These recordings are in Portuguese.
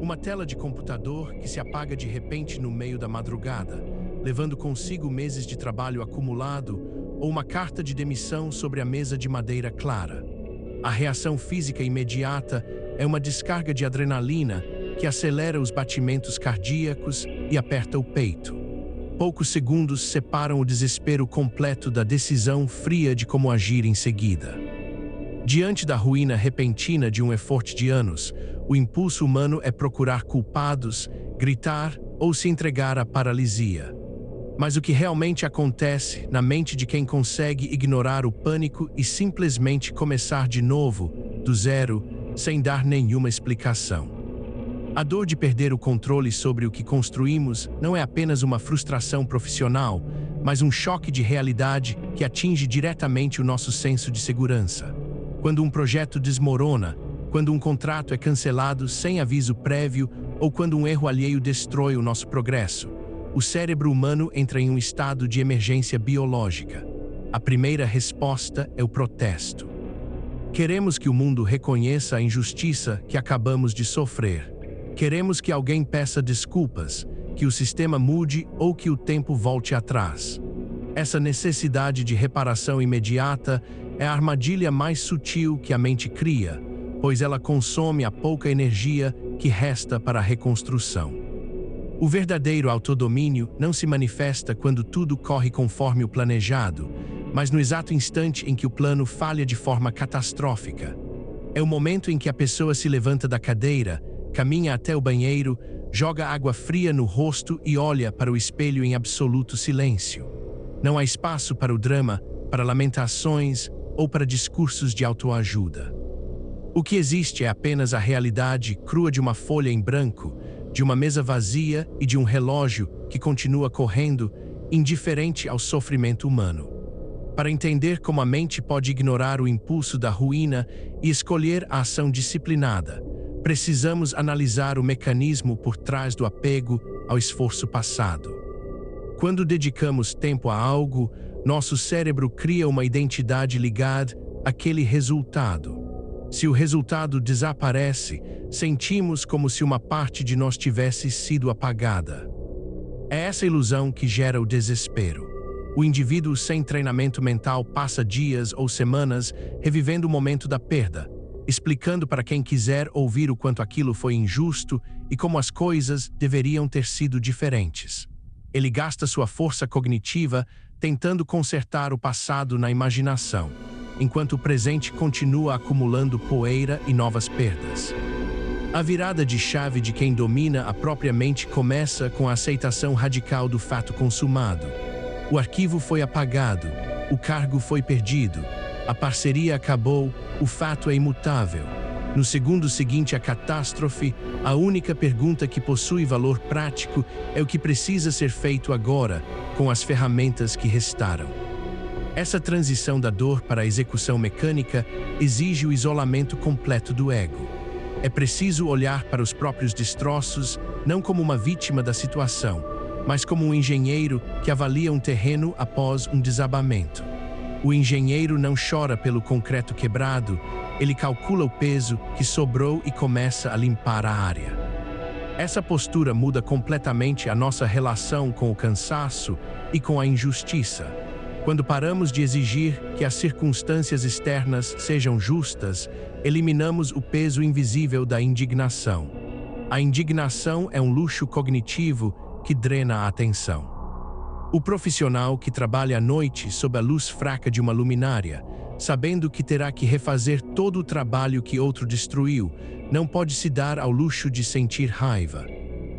Uma tela de computador que se apaga de repente no meio da madrugada, levando consigo meses de trabalho acumulado, ou uma carta de demissão sobre a mesa de madeira clara. A reação física imediata é uma descarga de adrenalina que acelera os batimentos cardíacos e aperta o peito. Poucos segundos separam o desespero completo da decisão fria de como agir em seguida. Diante da ruína repentina de um esforço de anos, o impulso humano é procurar culpados, gritar ou se entregar à paralisia. Mas o que realmente acontece na mente de quem consegue ignorar o pânico e simplesmente começar de novo, do zero, sem dar nenhuma explicação? A dor de perder o controle sobre o que construímos não é apenas uma frustração profissional, mas um choque de realidade que atinge diretamente o nosso senso de segurança. Quando um projeto desmorona, quando um contrato é cancelado sem aviso prévio ou quando um erro alheio destrói o nosso progresso, o cérebro humano entra em um estado de emergência biológica. A primeira resposta é o protesto. Queremos que o mundo reconheça a injustiça que acabamos de sofrer. Queremos que alguém peça desculpas, que o sistema mude ou que o tempo volte atrás. Essa necessidade de reparação imediata é a armadilha mais sutil que a mente cria, pois ela consome a pouca energia que resta para a reconstrução. O verdadeiro autodomínio não se manifesta quando tudo corre conforme o planejado, mas no exato instante em que o plano falha de forma catastrófica. É o momento em que a pessoa se levanta da cadeira, caminha até o banheiro, joga água fria no rosto e olha para o espelho em absoluto silêncio. Não há espaço para o drama, para lamentações ou para discursos de autoajuda. O que existe é apenas a realidade crua de uma folha em branco, de uma mesa vazia e de um relógio que continua correndo, indiferente ao sofrimento humano. Para entender como a mente pode ignorar o impulso da ruína e escolher a ação disciplinada, precisamos analisar o mecanismo por trás do apego ao esforço passado. Quando dedicamos tempo a algo, nosso cérebro cria uma identidade ligada àquele resultado. Se o resultado desaparece, sentimos como se uma parte de nós tivesse sido apagada. É essa ilusão que gera o desespero. O indivíduo sem treinamento mental passa dias ou semanas revivendo o momento da perda, explicando para quem quiser ouvir o quanto aquilo foi injusto e como as coisas deveriam ter sido diferentes. Ele gasta sua força cognitiva tentando consertar o passado na imaginação, enquanto o presente continua acumulando poeira e novas perdas. A virada de chave de quem domina a própria mente começa com a aceitação radical do fato consumado. O arquivo foi apagado, o cargo foi perdido, a parceria acabou, o fato é imutável. No segundo seguinte à catástrofe, a única pergunta que possui valor prático é o que precisa ser feito agora, com as ferramentas que restaram. Essa transição da dor para a execução mecânica exige o isolamento completo do ego. É preciso olhar para os próprios destroços não como uma vítima da situação, mas como um engenheiro que avalia um terreno após um desabamento. O engenheiro não chora pelo concreto quebrado, ele calcula o peso que sobrou e começa a limpar a área. Essa postura muda completamente a nossa relação com o cansaço e com a injustiça. Quando paramos de exigir que as circunstâncias externas sejam justas, eliminamos o peso invisível da indignação. A indignação é um luxo cognitivo que drena a atenção. O profissional que trabalha à noite sob a luz fraca de uma luminária, sabendo que terá que refazer todo o trabalho que outro destruiu, não pode se dar ao luxo de sentir raiva.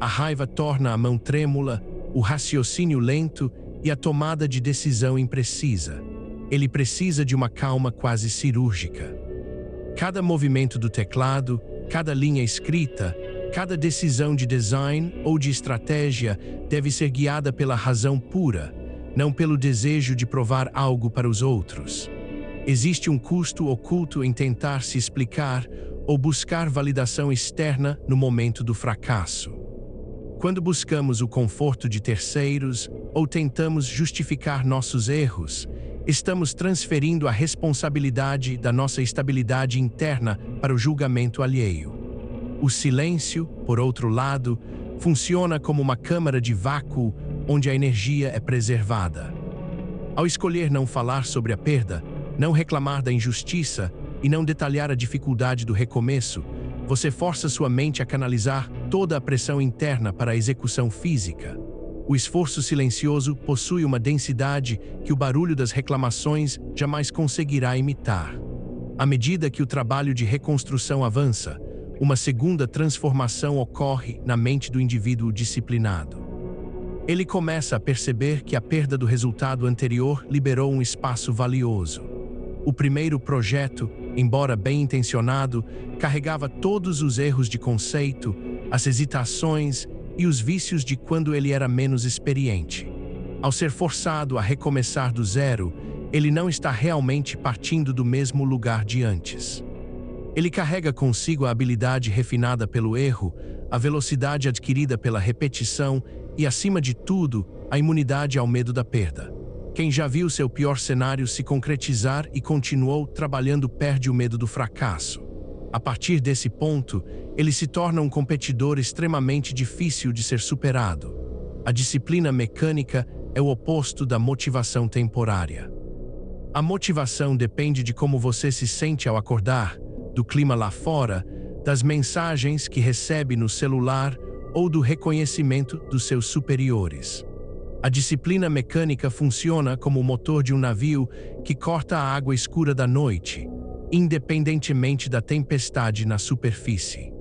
A raiva torna a mão trêmula, o raciocínio lento e a tomada de decisão imprecisa. Ele precisa de uma calma quase cirúrgica. Cada movimento do teclado, cada linha escrita, cada decisão de design ou de estratégia deve ser guiada pela razão pura, não pelo desejo de provar algo para os outros. Existe um custo oculto em tentar se explicar ou buscar validação externa no momento do fracasso. Quando buscamos o conforto de terceiros ou tentamos justificar nossos erros, estamos transferindo a responsabilidade da nossa estabilidade interna para o julgamento alheio. O silêncio, por outro lado, funciona como uma câmara de vácuo onde a energia é preservada. Ao escolher não falar sobre a perda, não reclamar da injustiça e não detalhar a dificuldade do recomeço, você força sua mente a canalizar toda a pressão interna para a execução física. O esforço silencioso possui uma densidade que o barulho das reclamações jamais conseguirá imitar. À medida que o trabalho de reconstrução avança, uma segunda transformação ocorre na mente do indivíduo disciplinado. Ele começa a perceber que a perda do resultado anterior liberou um espaço valioso. O primeiro projeto, embora bem intencionado, carregava todos os erros de conceito, as hesitações e os vícios de quando ele era menos experiente. Ao ser forçado a recomeçar do zero, ele não está realmente partindo do mesmo lugar de antes. Ele carrega consigo a habilidade refinada pelo erro, a velocidade adquirida pela repetição e, acima de tudo, a imunidade ao medo da perda. Quem já viu seu pior cenário se concretizar e continuou trabalhando perde o medo do fracasso. A partir desse ponto, ele se torna um competidor extremamente difícil de ser superado. A disciplina mecânica é o oposto da motivação temporária. A motivação depende de como você se sente ao acordar, do clima lá fora, das mensagens que recebe no celular ou do reconhecimento dos seus superiores. A disciplina mecânica funciona como o motor de um navio que corta a água escura da noite, independentemente da tempestade na superfície.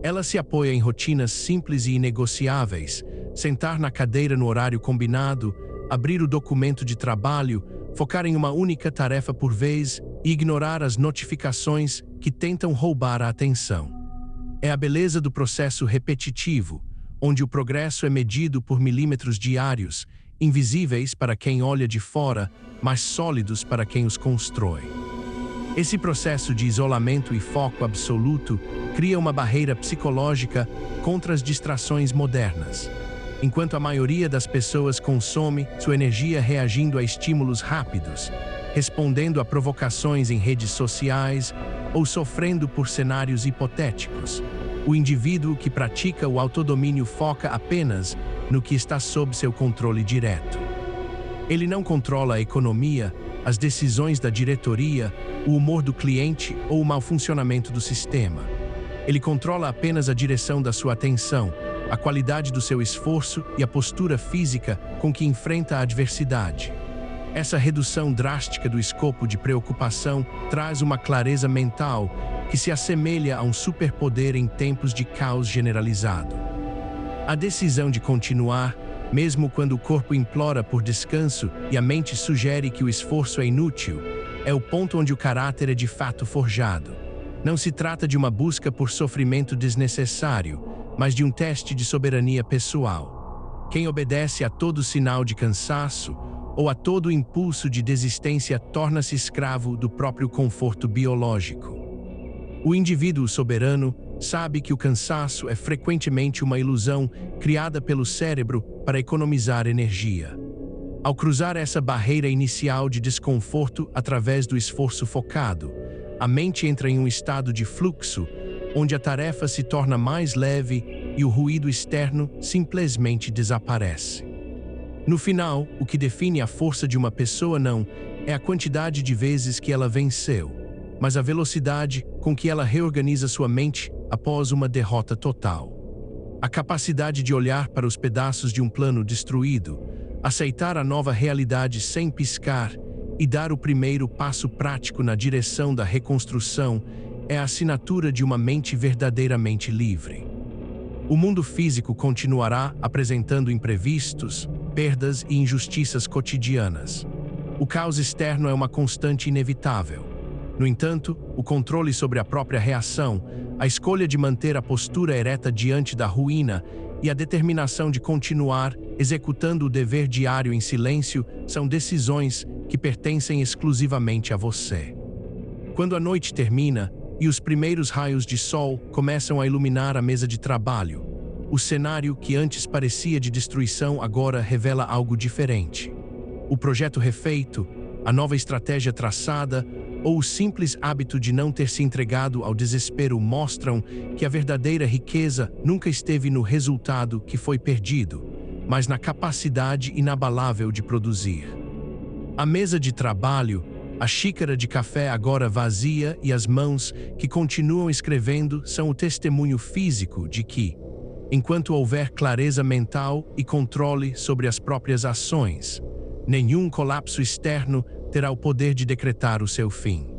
Ela se apoia em rotinas simples e inegociáveis, sentar na cadeira no horário combinado, abrir o documento de trabalho, focar em uma única tarefa por vez e ignorar as notificações que tentam roubar a atenção. É a beleza do processo repetitivo, onde o progresso é medido por milímetros diários, invisíveis para quem olha de fora, mas sólidos para quem os constrói. Esse processo de isolamento e foco absoluto cria uma barreira psicológica contra as distrações modernas. Enquanto a maioria das pessoas consome sua energia reagindo a estímulos rápidos, respondendo a provocações em redes sociais ou sofrendo por cenários hipotéticos, o indivíduo que pratica o autodomínio foca apenas no que está sob seu controle direto. Ele não controla a economia, as decisões da diretoria, o humor do cliente ou o mau funcionamento do sistema. Ele controla apenas a direção da sua atenção, a qualidade do seu esforço e a postura física com que enfrenta a adversidade. Essa redução drástica do escopo de preocupação traz uma clareza mental que se assemelha a um superpoder em tempos de caos generalizado. A decisão de continuar, mesmo quando o corpo implora por descanso e a mente sugere que o esforço é inútil, é o ponto onde o caráter é de fato forjado. Não se trata de uma busca por sofrimento desnecessário, mas de um teste de soberania pessoal. Quem obedece a todo sinal de cansaço ou a todo impulso de desistência torna-se escravo do próprio conforto biológico. O indivíduo soberano sabe que o cansaço é frequentemente uma ilusão criada pelo cérebro para economizar energia. Ao cruzar essa barreira inicial de desconforto através do esforço focado, a mente entra em um estado de fluxo, onde a tarefa se torna mais leve e o ruído externo simplesmente desaparece. No final, o que define a força de uma pessoa não é a quantidade de vezes que ela venceu, mas a velocidade com que ela reorganiza sua mente após uma derrota total. A capacidade de olhar para os pedaços de um plano destruído, aceitar a nova realidade sem piscar e dar o primeiro passo prático na direção da reconstrução é a assinatura de uma mente verdadeiramente livre. O mundo físico continuará apresentando imprevistos, perdas e injustiças cotidianas. O caos externo é uma constante inevitável. No entanto, o controle sobre a própria reação, a escolha de manter a postura ereta diante da ruína e a determinação de continuar executando o dever diário em silêncio são decisões que pertencem exclusivamente a você. Quando a noite termina e os primeiros raios de sol começam a iluminar a mesa de trabalho, o cenário que antes parecia de destruição agora revela algo diferente. O projeto refeito, a nova estratégia traçada ou o simples hábito de não ter se entregado ao desespero mostram que a verdadeira riqueza nunca esteve no resultado que foi perdido, mas na capacidade inabalável de produzir. A mesa de trabalho, a xícara de café agora vazia e as mãos que continuam escrevendo são o testemunho físico de que, enquanto houver clareza mental e controle sobre as próprias ações, nenhum colapso externo terá o poder de decretar o seu fim.